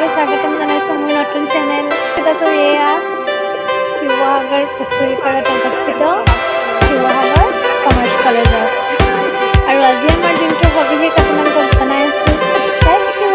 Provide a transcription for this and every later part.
সকলোকে স্বাগতম জনাইছোঁ মোৰ নতুন চেনেল। এয়া শিৱসাগৰ পুখুৰী পাৰত অৱস্থিত শিৱসাগৰ কমাৰ্চ কলেজত। আৰু আজি আমাৰ দিনটোৰ সবিশেষ আপোনালোকক জনাই আছোঁ, চাই থাকিব।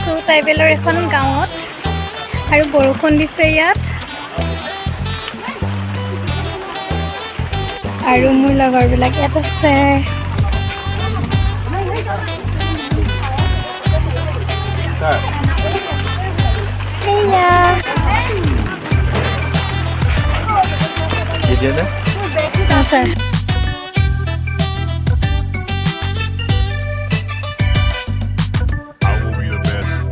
আছোঁ ট্ৰাইবেলৰ এখন গাঁৱত আৰু বৰষুণ দিছে ইয়াত আৰু মোৰ লগৰবিলাক ইয়াত আছে সেয়া sir. I will be the best.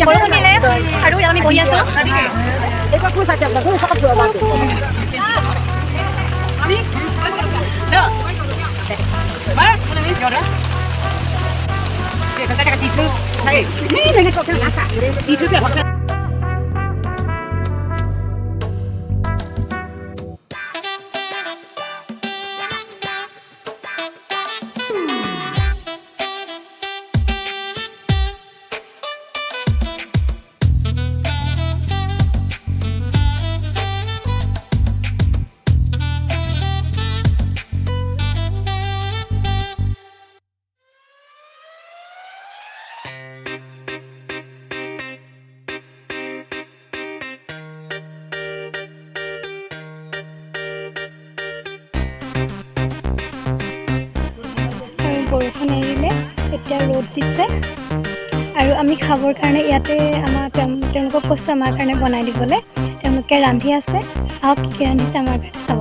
বৰষুণ দিলে আৰু আমি বহি আছো বৰষুণ এৰিলে এতিয়া ৰ'দ দিছে আৰু আমি খাবৰ কাৰণে ইয়াতে আমাৰ তেওঁলোকক কৈছোঁ আমাৰ কাৰণে বনাই দিবলৈ তেওঁলোকে ৰান্ধি আছে আহক কি কি ৰান্ধিছে আমাৰ কাৰণে চাব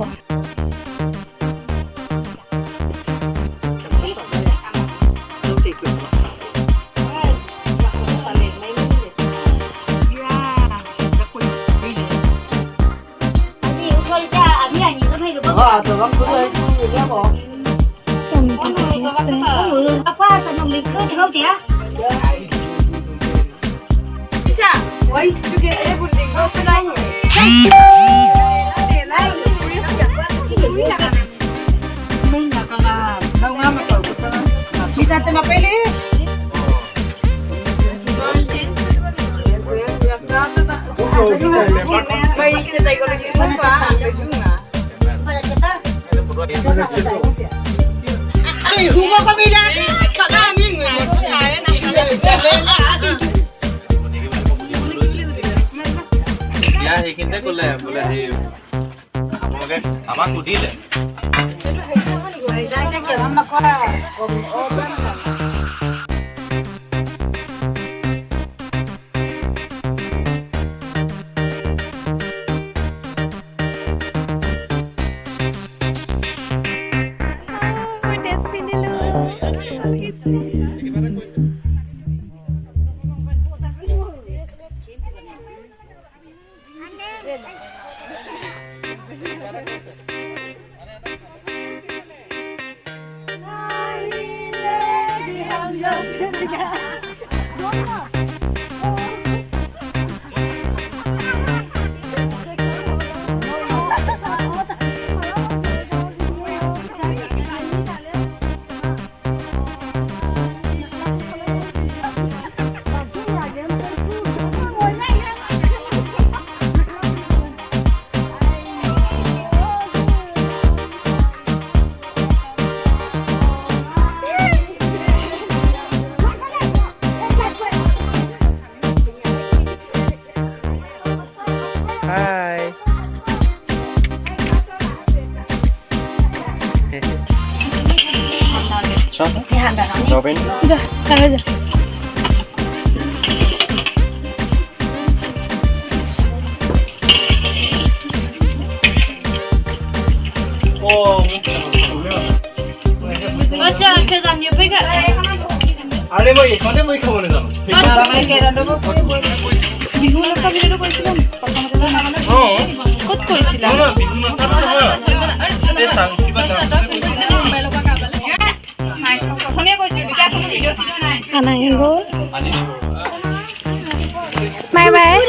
সেইখিনিতে ক'লে বোলে সেই আপোনালোকে আমাক সুধিলে Robin. Ja, taruh aja. Baca kezamnya pegang. আরে মই এখানে মই খাবলে যাম বিহু লকা ভিডিও কৰিছিলাম প্ৰথমতে নামানে কত কৰিছিলা না বিহু না তে সাং কিবা Bye bye.